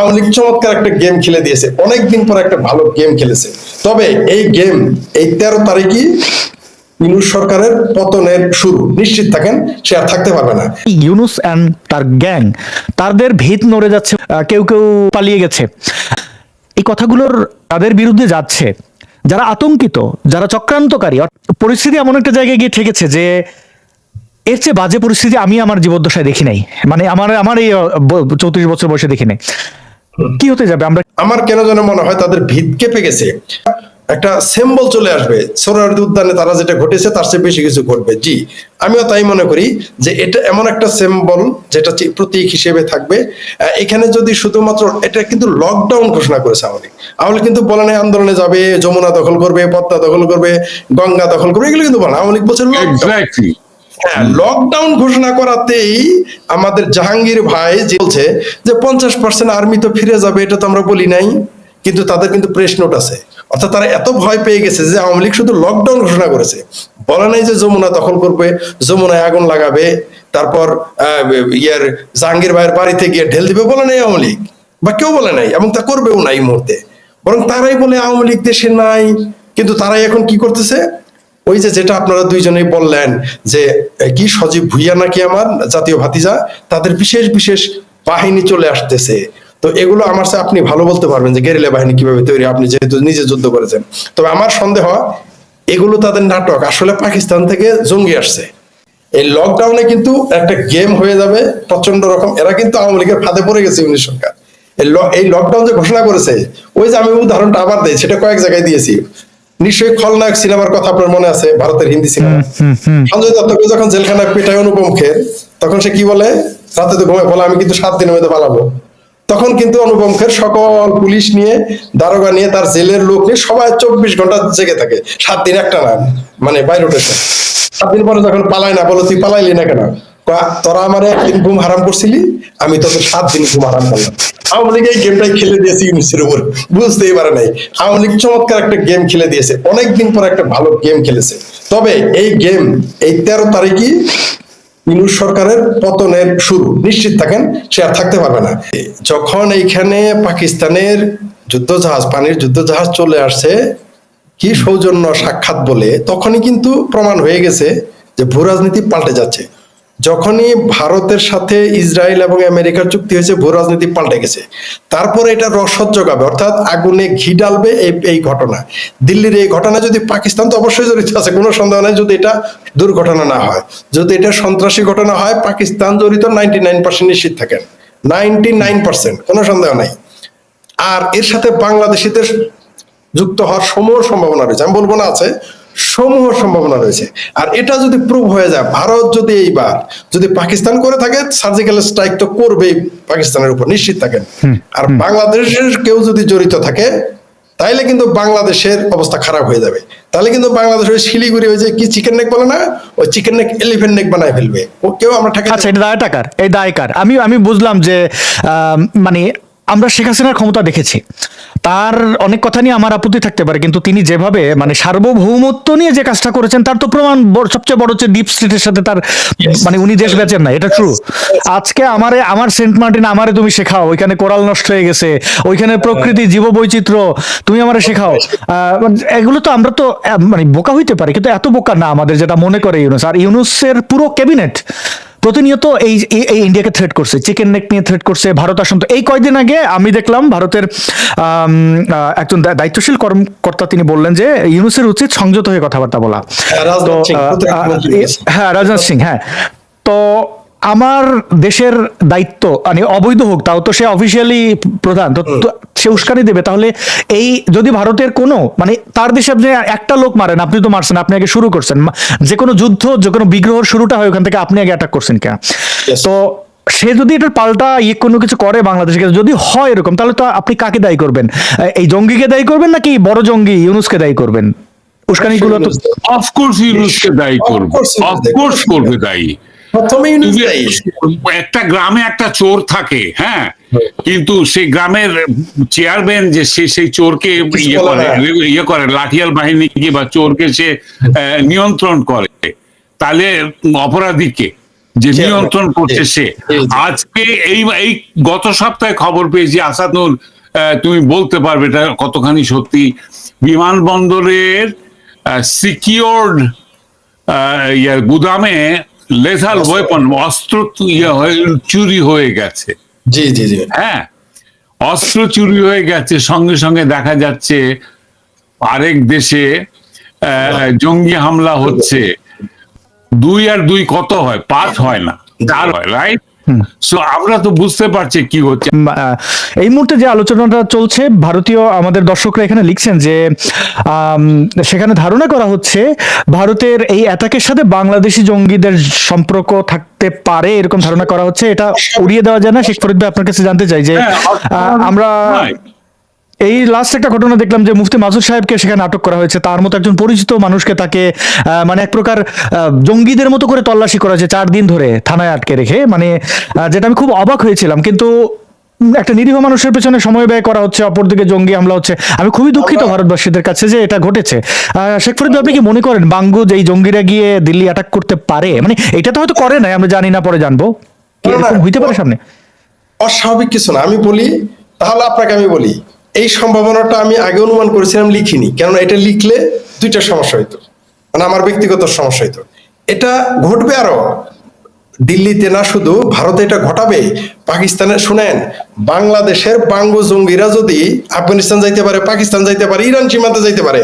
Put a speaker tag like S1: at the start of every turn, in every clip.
S1: আওয়ামী লীগ চমৎকার একটা গেম খেলে দিয়েছে, অনেকদিন পর একটা ভালো গেম খেলেছে। তবে এই গেম এই 13 তারিখই ইউনূস সরকারের পতনের শুরু, নিশ্চিত থাকেন, সে আর থাকতে পারবে না।
S2: ইউনূস এন্ড তার গ্যাং, তাদের ভিত নড়ে যাচ্ছে, কেউ কেউ পালিয়ে গেছে, এই কথাগুলোর তাদের বিরুদ্ধে যাচ্ছে। যারা আতঙ্কিত, যারা চক্রান্তকারী, পরিস্থিতি এমন একটা জায়গায় গিয়ে ঠেকেছে যে এর চেয়ে বাজে পরিস্থিতি আমি আমার জীবদ্দশায় দেখি নাই, মানে আমার এই 34 বছর বয়সে দেখি নাই। কি হতে যাবে আমরা,
S1: আমার কেন যেন মনে হয় তাদের ভিত কেঁপে গেছে, একটা সিম্বল চলে আসবে সোহরাওয়ার্দী উদ্যানে তারা যেটা ঘটেছে তার চেয়ে বেশি কিছু ঘটবে। জি, আমিও তাই মনে করি যে এটা এমন একটা সিম্বল যেটা প্রতীক হিসেবে থাকবে। এখানে যদি শুধুমাত্র এটা কিন্তু লকডাউন ঘোষণা করেছে আওয়ামী লীগ, আওয়ামী লীগ কিন্তু বলে নাই আন্দোলনে যাবে, যমুনা দখল করবে, পদ্মা দখল করবে, গঙ্গা দখল করবে, এগুলো কিন্তু বলে আওয়ামী লীগ বলছে হ্যাঁ, লকডাউন ঘোষণা করাতেই আমাদের জাহাঙ্গীর ভাই যে বলছে যে 50% আর্মি তো ফিরে যাবে, এটা তো আমরা বলি নাই, কিন্তু তাদের কিন্তু প্রেস নোট আছে। অর্থাৎ তারা এত ভয় পেয়ে গেছে যে আওয়ামী লীগ শুধু লকডাউন ঘোষণা করেছে, বলে নাই যে যমুনা দখল করবে, যমুনায় আগুন লাগাবে, তারপর জাহাঙ্গীর ভাইয়ের বাড়িতে গিয়ে ঢেল দিবে, বলে নাই আওয়ামী লীগ, বা কেউ বলে নাই, এবং তা করবেও না এই মুহূর্তে। বরং তারাই বলে আওয়ামী লীগ দেশে নাই, কিন্তু তারাই এখন কি করতেছে, ওই যে যেটা আপনারা দুইজনেই বললেন যে কি সজীব ভুইয়া নাকি আমার জাতীয় ভাতিজা, তাদের বিশেষ বিশেষ বাহিনী চলে আসতেছে। তো এগুলো আমার সাথে আপনি ভালো বলতে পারবেন যে গেরিলা বাহিনী কিভাবে তৈরি, আপনি যেহেতু নিজে যুদ্ধ করেছেন। তবে আমার সন্দেহ এগুলো তাদের নাটক, আসলে পাকিস্তান থেকে জঙ্গি আসছে। এই লকডাউনে কিন্তু একটা গেম হয়ে যাবে প্রচন্ড রকম, এরা কিন্তু আওয়ামী লীগের ফাঁদে পড়ে গেছে ইউনিট সরকার। এই লকডাউন যে ঘোষণা করেছে, ওই যে আমি উদাহরণটা আবার দেই, সেটা কয়েক জায়গায় দিয়েছি। নিশ্চয়ই খলনায়ক সিনেমার কথা আপনার মনে আছে, ভারতের হিন্দি সিনেমা। সঞ্জয় দত্তকে যখন জেলখানায় পেটায় অনুপম খের, তখন সে কি বলে, রাতে তো ঘুমায়, বলে আমি কিন্তু 7 দিনের মধ্যে পালাবো। তখন কিন্তু অনুপম খের সকল পুলিশ নিয়ে, দারোগা নিয়ে, তার জেলের লোক নিয়ে সবাই 24 ঘন্টা জেগে থাকে, 7 দিন একটা না, মানে বাইরে উঠেছে। 7 দিন পরে যখন পালায় না, বলো তুই পালাইলি না কেন, তোরা আমার 1 দিন ঘুম হারাম করছিলি, আমি তোকে 7 দিন ঘুম হারাম করলাম। আওয়ামী লীগ এই গেমটাই খেলে দিয়েছে ইউনিসের উপর, বুঝতেই পারে নাই। আওয়ামী লীগ চমৎকার একটা গেম খেলে দিয়েছে, অনেকদিন পর একটা ভালো গেম খেলেছে। তবে এই গেম এই 13 তারিখই ইউনূস সরকারের পতনের শুরু, নিশ্চিত থাকেন, সে আর থাকতে পারবে না। যখন এইখানে পাকিস্তানের যুদ্ধজাহাজ, পানির যুদ্ধজাহাজ চলে আসছে কি সৌজন্য সাক্ষাৎ বলে, তখনই কিন্তু প্রমাণ হয়ে গেছে যে ভূ রাজনীতি পাল্টে যাচ্ছে। যখনই ভারতের সাথে ইসরায়েল এবং আমেরিকার চুক্তি হয়েছে, ভূ রাজনীতি পাল্টে গেছে। তারপরে এটা রসদ যোগাবে, অর্থাৎ আগুনে ঘি ডালবে এই ঘটনা। দিল্লির এই ঘটনা যদি পাকিস্তান তো অবশ্যই জড়িত আছে, কোনো সন্দেহ নাই। যদি এটা দুর্ঘটনা না হয়, যদি এটা সন্ত্রাসী ঘটনা হয়, পাকিস্তান জড়িত 99% নিশ্চিত থাকেন, 99%, কোনো সন্দেহ নাই। আর এর সাথে বাংলাদেশিদের যুক্ত হওয়ার সমূহ সম্ভাবনা রয়েছে, আমি বলবো না আছে, সমূহ সম্ভাবনা রয়েছে। আর এটা যদি প্রুভ হয়ে যায়, ভারত যদি এইবার যদি পাকিস্তান করে থাকে, সার্জিক্যাল স্ট্রাইক তো করবেই পাকিস্তানের উপর, নিশ্চিত থাকেন। আর বাংলাদেশের কেউ যদি জড়িত থাকে, তাইলে কিন্তু বাংলাদেশের অবস্থা খারাপ হয়ে যাবে। তাহলে কিন্তু বাংলাদেশ ওই শিলিগুড়ি ওই যে কি চিকেন নেক বলে না, ওই চিকেন নেক এলিফেন্ট নেক বানায় ফেলবে, ও কেউ আমরা ঠেকাতে।
S2: আচ্ছা, এটা দায়টাকার, এই দায়কার। আমি বুঝলাম যে মানে আমরা শেখ হাসিনার ক্ষমতা দেখেছি, তার অনেক কথা নিয়ে আমার আপত্তি থাকতে পারে, কিন্তু তিনি যেভাবে মানে সার্বভৌমত্ব নিয়ে যে কাজটা করেছেন, তার তো প্রমাণ সবচেয়ে বড় হচ্ছে ডিপ স্টেটের সাথে তার মানে উনি দেশ বেচেন না, এটা ট্রু। আজকে আমার সেন্ট মার্টিন আমারে তুমি শেখাও, ওইখানে কোরাল নষ্ট হয়ে গেছে, ওইখানে প্রকৃতি জীববৈচিত্র্য তুমি আমারে শেখাও। এগুলো তো আমরা তো মানে বোকা হইতে পারি, কিন্তু এত বোকা না আমাদের যেটা মনে করে ইউনূস। আর ইউনূসের পুরো ক্যাবিনেট প্রতিনিয়ত এই ইন্ডিয়াকে থ্রেট করছে, চিকেন নেক নিয়ে থ্রেট করছে, ভারত আসন্ত। এই কয়দিন আগে আমি দেখলাম ভারতের একজন দায়িত্বশীল কর্মকর্তা, তিনি বললেন যে ইউনূসের উচিত সংযত হয়ে কথাবার্তা বলা। হ্যাঁ, রাজনাথ সিং, হ্যাঁ। তো আমার দেশের দায়িত্ব মানে অবৈধ হোক, তাও তো সে অফিসিয়ালি প্রধান, তো সে উস্কানি দেবে। তাহলে এই যদি ভারতের কোনো মানে তার দেশে আপনি একটা লোক মারেন, আপনি তো মারছেন, আপনি আগে শুরু করছেন, যে কোনো যুদ্ধ, যে কোনো বিগ্রহের শুরুটা হয় ওখান থেকে, আপনি আগে অ্যাটাক করছেন কেন? তো সে যদি এটার পাল্টা কোনো কিছু করে বাংলাদেশকে, যদি হয় এরকম, তাহলে তো আপনি কাকে দায়ী করবেন? এই জঙ্গিকে দায়ী করবেন নাকি বড় জঙ্গি ইউনূসকে দায়ী করবেন? উস্কানিগুলো তো
S3: অফকোর্স ইউনূসকে দায়ী করবে, অফকোর্স করবে দায়ী। একটা গ্রামে একটা চোর থাকে, হ্যাঁ, কিন্তু সেই গ্রামের চেয়ারম্যান যে সেই চোরকে ইয়ে করে লাঠিয়াল বাহিনীকে বা চোরকে সে নিয়ন্ত্রণ করে, তাহলে অপরাধীকে যে
S1: জি,
S3: নিয়ন্ত্রণ করছে সে।
S1: জি।
S3: আজকে এই গত সপ্তাহে খবর পেয়েছি আসাদুল, তুমি বলতে পারবে এটা কতখানি সত্যি, বিমানবন্দরের সিকিউরড গুদামে লেথাল ওয়েপন অস্ত্র চুরি হয়ে গেছে।
S1: জি জি জি
S3: হ্যাঁ, অস্ত্র চুরি হয়ে গেছে, সঙ্গে সঙ্গে দেখা যাচ্ছে আরেক দেশে জঙ্গি হামলা হচ্ছে। 2 আর 2 কত হয়? 5 হয় না, 4 হয়, রাইট? সো আমরা তো বুঝতে পারছি কি হচ্ছে।
S2: এই মুহূর্তে যে আলোচনাটা চলছে, ভারতীয় আমাদের দর্শকরা এখানে লিখছেন যে সেখানে ধারণা করা হচ্ছে ভারতের এই অ্যাটাকের সাথে বাংলাদেশি জঙ্গিদের সম্পর্ক থাকতে পারে, এরকম ধারণা করা হচ্ছে। এটা উড়িয়ে দেওয়া যায় না। শেখ ফরিদ ভাই, আপনার কাছে জানতে চাই যে আমরা এই লাস্ট একটা ঘটনা দেখলাম যে মুফতি মাসুদ সাহেবকে সেখানে আটক করা হয়েছে, তার মতো একজন পরিচিত মানুষকে তাকে মানে এক প্রকার জঙ্গিদের মতো করে তল্লাশি করা হয়েছে 4 দিন ধরে থানায় আটকে রেখে, মানে যেটা আমি খুব অবাক হয়েছিলাম। কিন্তু একটা নিরীহ মানুষের পেছনে সময় ব্যয় করা হচ্ছে, অপরদিকে জঙ্গি হামলা হচ্ছে। আমি খুবই দুঃখিত ভারতবাসীদের কাছে যে এটা ঘটেছে। শেখ ফরিদ ভাই, আপনি কি মনে করেন বাঙ্গুজ এই জঙ্গিরা গিয়ে দিল্লি অ্যাটাক করতে পারে? মানে এটা তো হয়তো করে নাই, আমরা জানি না, পরে জানবো। কি এরকম হইতে পারে সামনে?
S1: অস্বাভাবিক কিছু না। আমি বলি, তাহলে আপনাকে আমি বলি, এই সম্ভাবনাটা আমি আগে অনুমান করেছিলাম, লিখিনি। কেননা এটা লিখলে 2টা সমস্যা হইতো, মানে আমার ব্যক্তিগত সমস্যা হইতো। এটা ঘটবে আরো দিল্লিতে না, শুধু ভারতে এটা ঘটাবে, পাকিস্তানে। শুনেন, বাংলাদেশের বাঙ্গু জঙ্গিরা যদি আফগানিস্তান যাইতে পারে, পাকিস্তান যাইতে পারে, ইরান সীমান্তে যাইতে পারে,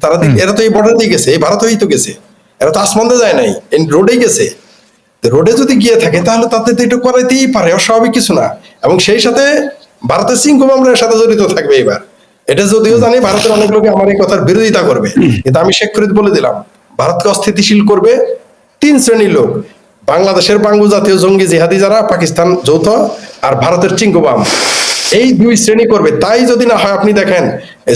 S1: তারা এরা তো এই বর্ডার দিয়ে গেছে, এই ভারত হয়েই তো গেছে, এরা তো আসমানতে যায় নাই, এই রোডেই গেছে। রোডে যদি গিয়ে থাকে তাহলে তাদের তো এটা করাইতেই পারে, অস্বাভাবিক কিছু না। এবং সেই সাথে ভারতের সিংহ মামলার সাথে জড়িত থাকবে এবার। এটা যদিও জানি ভারতের অনেক লোকে আমার এই কথার বিরোধিতা করবে, কিন্তু আমি শেখ ফরিদ বলে দিলাম, ভারতকে অস্থিতিশীল করবে 3 শ্রেণীর লোক: বাংলাদেশের বাঙ্গু জাতীয় জঙ্গি জিহাদি যারা, পাকিস্তান যৌথ, আর ভারতের চিঙ্গুবাম। এই 2 শ্রেণী করবে। তাই যদি না হয়, আপনি দেখেন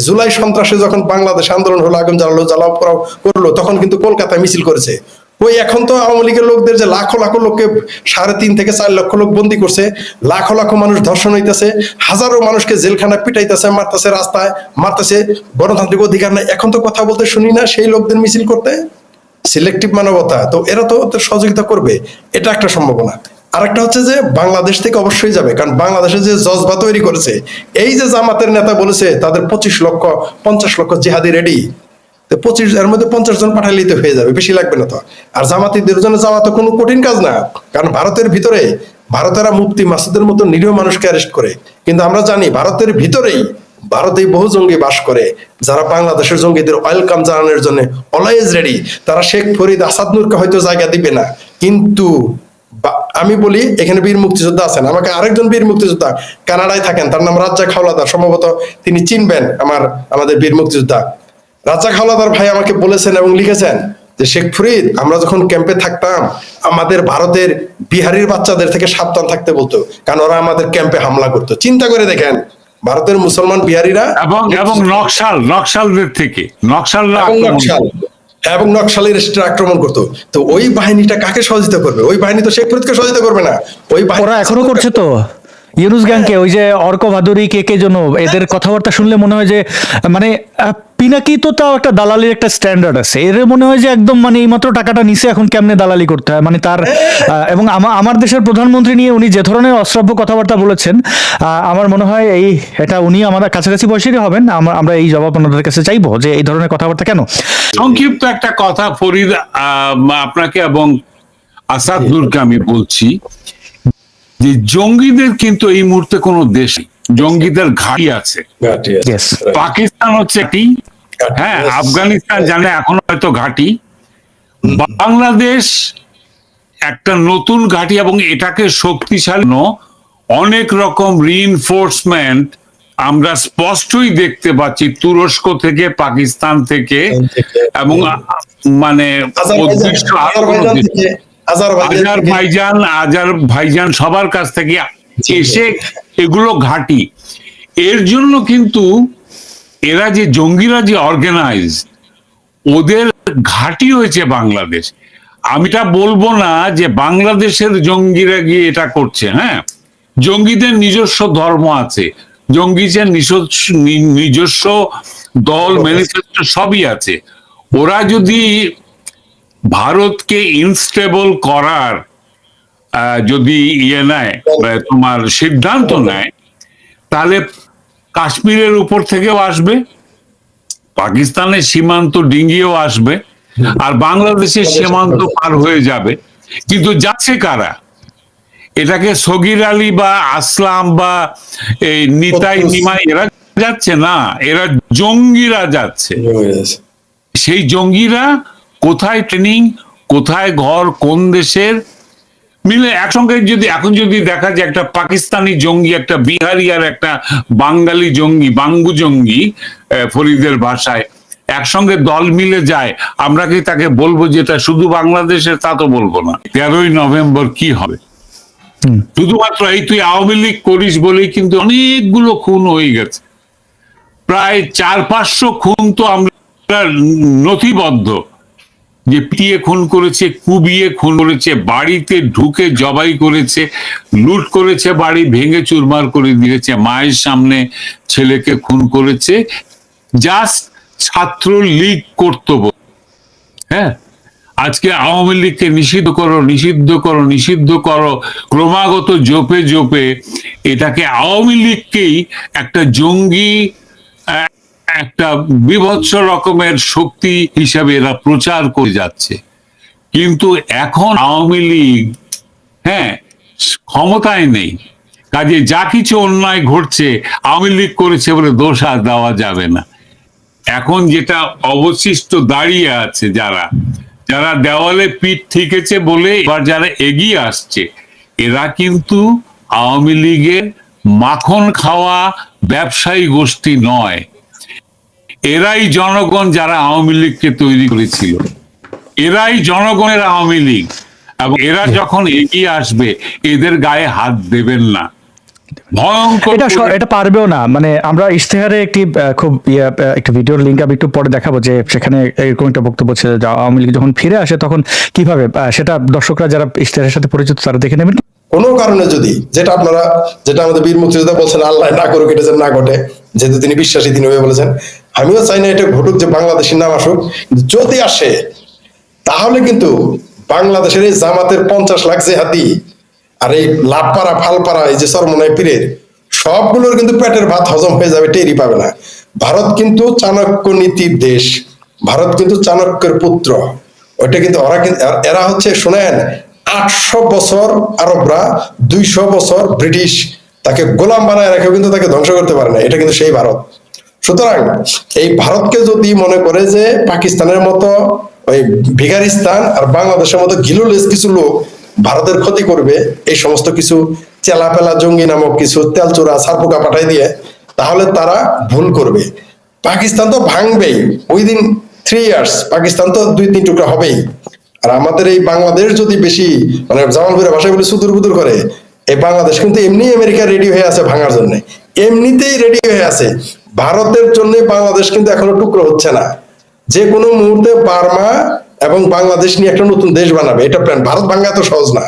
S1: জুলাই সন্ত্রাসে যখন বাংলাদেশ আন্দোলন হলো, আগুন জ্বালালো, জ্বালাও পোড়াও করলো, তখন কিন্তু কলকাতায় মিছিল করেছে। ওই এখন তো আওয়ামী লীগের লোকদের যে লাখো লাখো লোককে 3.5 থেকে 4 লক্ষ লোক বন্দি করছে, লাখো লাখো মানুষ ধর্ষণ হইতেছে, হাজারো মানুষকে জেলখানায় পিটাইতেছে, মারতেছে, রাস্তায় মারতেছে, গণতান্ত্রিক অধিকার নাই, এখন তো কথা বলতে শুনি না সেই লোকদের মিছিল করতে। সিলেক্টিভ মানবতা, তো এরা তো ওদের সহযোগিতা করবে, এটা একটা সম্ভাবনা। আরেকটা হচ্ছে যে বাংলাদেশ থেকে অবশ্যই যাবে, কারণ বাংলাদেশে যে জজবা তৈরি করেছে, এই যে জামাতের নেতা বলেছে তাদের 25 লক্ষ 50 লক্ষ জিহাদি রেডি, 25 এর মধ্যে 50 জন পাঠালেই তো হয়ে যাবে, বেশি লাগবে না তো। আর জামাতিদের জন্য যাওয়া তো কোনো কঠিন কাজ না, কারণ ভারতের ভিতরে ভারতেরা মুফতি মাসুদের মতো নিরীহ মানুষকে অ্যারেস্ট করে। কিন্তু আমরা জানি ভারতের ভিতরেই ভারতেই বহু জঙ্গি বাস করে, যারা বাংলাদেশের জঙ্গিদের ওয়েলকাম জানানোর জন্য অলওয়েজ রেডি। তারা শেখ ফরিদ, আসাদ নূরকে হয়তো জায়গা দিবে না, কিন্তু আমি বলি এখানে বীর মুক্তিযোদ্ধা আছেন। আমাকে আরেকজন বীর মুক্তিযোদ্ধা কানাডায় থাকেন, তার নাম রাজ্জাক হাওলাদার, সম্ভবত তিনি চিনবেন, আমাদের বীর মুক্তিযোদ্ধা রাজ্জাক হাওলাদার ভাই আমাকে বলেছেন এবং লিখেছেন যে শেখ ফরিদ, আমরা যখন ক্যাম্পে থাকতাম আমাদের ভারতের বিহারির বাচ্চাদের থেকে সাবধান থাকতে বলতো, কারণ ওরা আমাদের ক্যাম্পে হামলা করতো। চিন্তা করে দেখেন, ভারতের মুসলমান বিহারিরা
S3: এবং নকশালদের থেকে
S1: এবং নকশালের আক্রমণ করতো। তো ওই বাহিনীটা কাকে সহযোগিতা করবে? ওই বাহিনী তো শেখ ফরিদকে সহযোগিতা করবে না। ওই
S2: ওরা এখনো করছে তো ইউনুস গ্যাংকে, ওই যে অর্ক ভাদুরী, কে জন্য, এদের কথাবার্তা শুনলে মনে হয় যে মানে পিনাকি তো তাও একটা দালালির একটা স্ট্যান্ডার্ড আছে, এর মনে হয় যে একদম মানে এইমাত্র টাকাটা নিচে, এখন কেমনে দালালি করতে হয়, মানে তার এবং আমার দেশের প্রধানমন্ত্রী নিয়ে উনি যে ধরনের অশ্রাব্য কথাবার্তা বলেছেন, আমার মনে হয় এটা উনি আমাদের কাছাকাছি বয়সেরই হবেন। আমরা এই জবাব আপনাদের কাছে চাইবো যে এই ধরনের কথাবার্তা কেন।
S3: সংক্ষিপ্ত একটা কথা ফরিদ, আপনাকে এবং আসাদ নূরকে আমি বলছি যে জঙ্গিদের কিন্তু এই মুহূর্তে কোনো দেশ, জঙ্গিদের ঘাঁটি আছে। পাকিস্তান হচ্ছে একটি, হ্যাঁ, আফগানিস্তান জানে এখন হয়তো ঘাঁটি, বাংলাদেশ একটা নতুন ঘাঁটি, এবং এটাকে শক্তিশালী অনেক রকম রিইনফোর্সমেন্ট আমরা স্পষ্টই দেখতে পাচ্ছি তুরস্ক থেকে, পাকিস্তান থেকে, এবং মানে আজারবাইজান সবার কাছ থেকে এসে এগুলো ঘাঁটি। এর জন্য কিন্তু এরা যে জঙ্গিরা যে অর্গানাইজ, ওদের ঘাঁটি হয়েছে বাংলাদেশ। আমিটা বলবো না যে বাংলাদেশের জঙ্গিরা গিয়ে এটা করছে, হ্যাঁ, জঙ্গিদের নিজস্ব ধর্ম আছে, জঙ্গিদের নিজস্ব দল, ম্যানিফেস্টো সবই আছে। ওরা যদি ভারতকে ইনস্টেবল করার যদি নেয়, তোমার সিদ্ধান্ত নেয়, তাহলে কাশ্মীরের উপর থেকেও আসবে, পাকিস্তানের সীমান্ত ডিঙ্গিয়েও আসবে, আর বাংলাদেশের সীমান্ত পার হয়ে যাবে। কিন্তু যাচ্ছে কারা? এটাকে সগির আলী বা আসলাম বা এই নিতাই নিমাই এরা যাচ্ছে না, এরা জঙ্গিরা যাচ্ছে। সেই জঙ্গিরা কোথায় ট্রেনিং, কোথায় ঘর, কোন দেশের, মিলে একসঙ্গে যদি এখন যদি দেখা যায় একটা পাকিস্তানি জঙ্গি, একটা বিহারি আর একটা বাঙালি জঙ্গি, বাঙ্গু জঙ্গি ফরিদের ভাষায় একসঙ্গে দল মিলে যায়, আমরা কি তাকে বলবো যে এটা শুধু বাংলাদেশের? তা তো বলবো না। 13ই নভেম্বর কি হবে? শুধুমাত্র এই তুই আওয়ামী লীগ করিস বলেই কিন্তু অনেকগুলো খুন হয়ে গেছে, প্রায় 400-500 খুন তো আমরা নথিবদ্ধ, যে পিটিয়ে খুন করেছে, কুবিয়ে খুন করেছে, বাড়িতে ঢুকে জবাই করেছে, লুট করেছে, বাড়ি ভেঙে চুরমার করে দিয়েছে, মায়ের সামনে ছেলেকে খুন করেছে, জাস্ট ছাত্র লীগ করতো। হ্যাঁ, আজকে আওয়ামী লীগকে নিষিদ্ধ করো, নিষিদ্ধ করো, নিষিদ্ধ করো, ক্রমাগত জোপে জোপে এটাকে আওয়ামী লীগকেই একটা জঙ্গি, একটা বিভৎস রকমের শক্তি হিসাবে এরা প্রচার করে যাচ্ছে। কিন্তু এখন আওয়ামী লীগ ক্ষমতায় নেই, কাজে যা কিছু অন্যায় ঘটছে আওয়ামী লীগ করেছে বলে দোষ আর দেওয়া যাবে না। এখন যেটা অবশিষ্ট দাঁড়িয়ে আছে, যারা যারা দেওয়ালে পিঠ ঠিকেছে বলে এবার যারা এগিয়ে আসছে, এরা কিন্তু আওয়ামী লীগের মাখন খাওয়া ব্যবসায়ী গোষ্ঠী নয়, এরাই জনগণ যারা আওয়ামী লীগকে তৈরি করেছিল, এরাই জনগণের আওয়ামী লীগ। এবং এরা যখন এগিয়ে আসবে এদের গায়ে হাত দেবেন না, ভয়ঙ্কর।
S2: এটা পারবেও না। মানে আমরা ইশতেহারে একটি খুব একটা ভিডিওর লিঙ্ক আমি একটু পরে দেখাবো, যে সেখানে এরকম একটা বক্তব্য ছিল যে আওয়ামী লীগ যখন ফিরে আসে তখন কিভাবে, সেটা দর্শকরা যারা ইশতেহারের সাথে পরিচিত তারা দেখে নেবেন।
S1: কোনো কারণে যদি, যেটা আপনারা, যেটা আমাদের বীর মুক্তিযোদ্ধা বলছেন, আল্লাহ না করুক এটা যেন না ঘটে, যেহেতু তিনি বিশ্বাসী, তিনি ওই বলেছেন, আমিও চাই না এটা ঘটুক যে বাংলাদেশের নাম আসুক, যদি আসে তাহলে কিন্তু বাংলাদেশের এই জামাতের 50 লাখ জেহাদি আর এই লাটপাড়া ফালপাড়া এই যে চরমনাই পীরের সবগুলোর কিন্তু পেটের ভাত হজম হয়ে যাবে, টেরই পাবে না। ভারত কিন্তু চাণক্য নীতির দেশ, ভারত কিন্তু চাণক্যের পুত্র। ওইটা কিন্তু ওরা কিন্তু, এরা হচ্ছে শোনেন, 800 বছর আরবরা, 200 বছর ব্রিটিশ তাকে গোলাম বানায় রেখেও কিন্তু তাকে ধ্বংস করতে পারে না। এটা কিন্তু সেই ভারত। সুতরাং এই ভারতকে যদি মনে করে যে পাকিস্তানের মতো ওই ভিখারিস্তান আর বাংলাদেশের মতো গিলুলেস কিছু লোক ভারতের ক্ষতি করবে, এই সমস্ত কিছু চেলাপেলা জঙ্গি নামক কিছু তেলচোরা সারপোকা পাঠাই দিয়ে, তাহলে তারা ভুল করবে। পাকিস্তান তো ভাঙবেই, উইদিন 3 ইয়ার্স পাকিস্তান তো 2-3 টুকরা হবেই। আর আমাদের এই বাংলাদেশ যদি বেশি, মানে জামালপুরের ভাষায় বলে সুদূর বুদুর করে, এই বাংলাদেশ কিন্তু এমনি আমেরিকা রেডি হয়ে আছে ভাঙার জন্য, এমনিতেই রেডি হয়ে আছে। ভারতের জন্য বাংলাদেশ কিন্তু এখনো টুকরো হচ্ছে না। যে কোনো মুহূর্তে বার্মা এবং বাংলাদেশ নিয়ে একটা নতুন দেশ বানাবে, এটা প্ল্যান। ভারত ভাঙা এত সহজ না,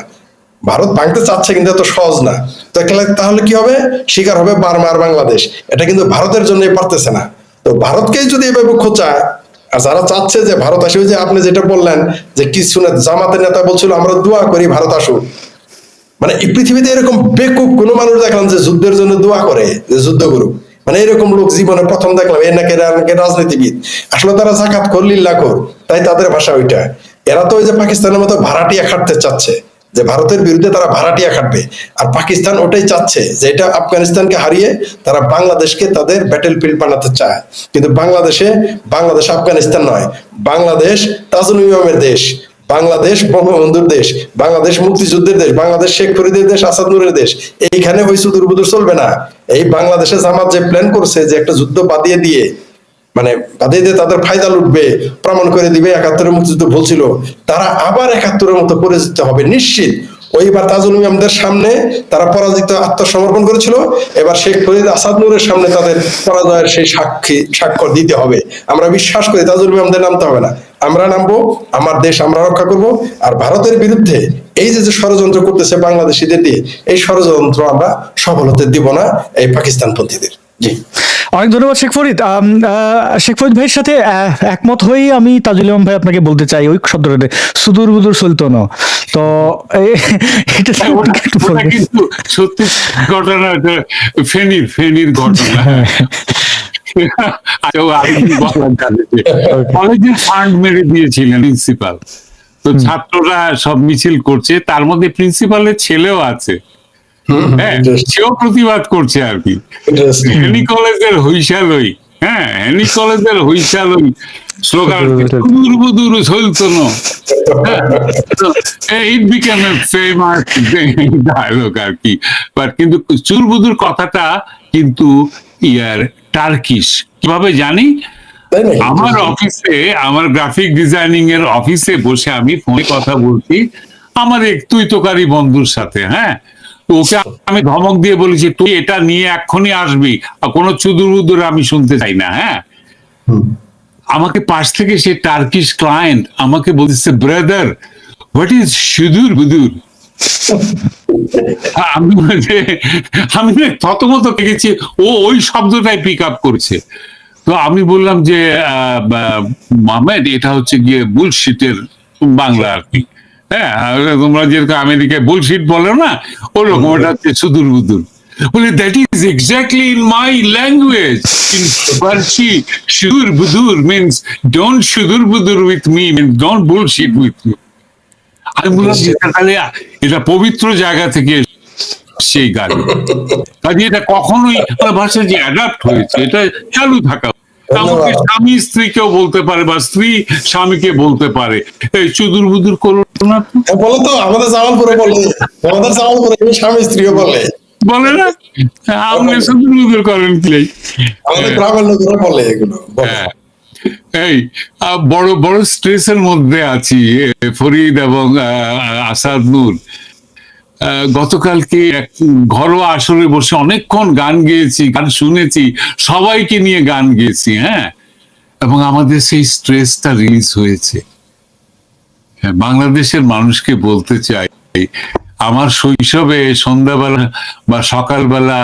S1: ভারত ভাঙতে চাচ্ছে কিন্তু এত সহজ না। তো তাহলে কি হবে? শিকার হবে বার্মা আর বাংলাদেশ। এটা কিন্তু ভারতের জন্য পারতেছে না। তো ভারতকেই যদি এভাবে খোঁচায়, আর যারা চাচ্ছে যে ভারত আসে, যে আপনি যেটা বললেন যে কিছু না, জামাতের নেতা বলছিল আমরা দোয়া করি ভারত আসুক, মানে এই পৃথিবীতে এরকম বেকুব কোন মানুষ দেখলাম যে যুদ্ধের জন্য দোয়া করে, যে যুদ্ধ করুক, মানে এরকম লোক জীবনে প্রথম দেখলাম। এর নাকি রাজনীতিবিদ, আসলে তারা জাকাত কর, লিল্লাহ কর, তাই তাদের ভাষা ওইটা। এরা তো ওই যে পাকিস্তানের মতো ভাড়াটিয়া খাটতে চাচ্ছে, যে ভারতের বিরুদ্ধে তারা ভাড়াটিয়া খাটবে। আর পাকিস্তান ওটাই চাচ্ছে যে এটা আফগানিস্তানকে হারিয়ে তারা বাংলাদেশকে তাদের ব্যাটেল ফিল্ড বানাতে চায়। কিন্তু বাংলাদেশ আফগানিস্তান নয়, বাংলাদেশ তাজুল ইমামের দেশ, বাংলাদেশ বঙ্গবন্ধুর দেশ, বাংলাদেশ মুক্তিযুদ্ধের দেশ, বাংলাদেশ শেখ ফরিদের দেশ, আসাদ নূরের দেশ। এইখানে ওই সুদূর বুদুর চলবে না। এই বাংলাদেশে জামাত যে প্ল্যান করছে যে একটা যুদ্ধ বাদিয়ে দিয়ে, মানে বাদিয়ে দিয়ে তাদের ফায়দা লুটবে, প্রমাণ করে দিবে 71-এর মুক্তিযুদ্ধ বলছিল, তারা আবার 71-এর মতো পরিচিত হবে নিশ্চিত। ওইবার তাজুল ইমামদের সামনে তারা পরাজিত আত্মসমর্পণ করেছিল, এবার শেখ ফরিদ, আসাদ নূরের সামনে তাদের পরাজয়ের সেই স্বাক্ষর দিতে হবে। আমরা বিশ্বাস করি তাজুল ইমামদের নামতে হবে না, আমরা নামবো, আমার দেশ আমরা রক্ষা করব। আর ভারতের বিরুদ্ধে এই যে ষড়যন্ত্র করতেছে বাংলাদেশিদের দিয়ে, এই ষড়যন্ত্র আমরা সফল হতে দিব না এই পাকিস্তানপন্থীদের। জি,
S2: অনেক ধন্যবাদ শেখ ফরিদ। শেখ ফরিদ ভাইয়ের সাথে একমত হয়েই আমি তাজুল ইমাম ভাই আপনাকে বলতে চাই ওই শব্দটা সুদূর বুদূর সুলতান। তো এটা একটু
S3: ওটা
S2: বলবেন।
S3: কিন্তু সত্যি ঘটনা, এটা ফেনীর ঘটনা। আচ্ছা, ও আরেকদিন বলার কাজে। কলেজের ফান্ড মেরে দিয়েছিলেন প্রিন্সিপাল, তো ছাত্ররা সব মিছিল করছে, তার মধ্যে প্রিন্সিপালের ছেলেও আছে, হ্যাঁ, সেও প্রতিবাদ করছে আর কি। হেনি কলেজের হইসালই, হ্যাঁ, হেনি কলেজের হইসালই স্লোগান, সুদূর বুদূর সুলতান। It became a famous dialogue আর কি। বাট কিন্তু চুরবুদুর কথাটা কিন্তু টার্কিশ, কিভাবে জানি,
S1: তাই নাকি?
S3: আমার অফিসে, আমার গ্রাফিক ডিজাইনিং এর অফিসে বসে আমি ফোনে কথা বলছি আমার এক তুই তোকারি বন্ধুর সাথে, হ্যাঁ, তো ওকে আমি ধমক দিয়ে বলেছি তুই এটা নিয়ে এক্ষুনি আসবি, আর কোনো চুদুর বুদুর আমি শুনতে চাই না, হ্যাঁ। আমাকে পাশ থেকে সে টার্কিশ ক্লায়েন্ট আমাকে বলছে, ব্রাদার হোয়াট ইজ সুদূর বুদুর। আমি আমি থতমত গেছি, ও ওই শব্দটাই পিক আপ করছে। তো আমি বললাম যে মোহাম্মদ, এটা হচ্ছে গিয়ে বুলশিটের বাংলা আর কি, হ্যাঁ, তোমরা যেরকম আমেরিকায় বুলশিট বলো না, ওরকম ওটা হচ্ছে সুদূর বুদুর। বলে that is exactly in my language, in Farsi সুদূর বুদুর মিনস ডোন্ট সুদূর বুদুর with me, means don't bullshit with me. আমি বললাম তাহলে এটা পবিত্র জায়গা থেকে সেই গান, কাজে এটা কখনোই ভাষা যে অ্যাডাপ্ট হয়েছে এটা চালু থাকা। আমাকে স্বামী স্ত্রীকেও বলতে পারে বা স্ত্রী স্বামীকে বলতে পারে, এই চুদুর বুদুর করো না তো।
S1: বলো তো, আমাদের জামালপুরে বলে, আমাদের জামালপুরে স্বামী স্ত্রীও বলে,
S3: বলে না, আপনি চুদুর বুদুর করেন কি?
S1: আমাদের গ্রামের লোকেরা বলে এগুলো, বলে।
S3: হ্যাঁ, এই বড় বড় স্ট্রেসের মধ্যে আছি ফরিদ এবং আসাদ নূর। গতকালকে এক ঘরোয়া আসরে বসে অনেকক্ষণ গান গেয়েছি, গান শুনেছি, সবাইকে নিয়ে গান গেয়েছি, হ্যাঁ, এবং আমাদের সেই স্ট্রেসটা রিলিজ হয়েছে। হ্যাঁ, বাংলাদেশের মানুষকে বলতে চাই, আমার শৈশবে সন্ধ্যাবেলা বা সকালবেলা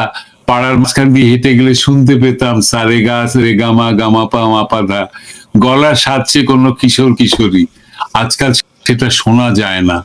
S3: পাড়ার মাঝখান দিয়ে হেঁটে গেলে শুনতে পেতাম সারে গা রে গামা গামা পা মা পা ধা, গলা সাজছে কোনো কিশোর কিশোরী। আজকাল সেটা শোনা যায় না।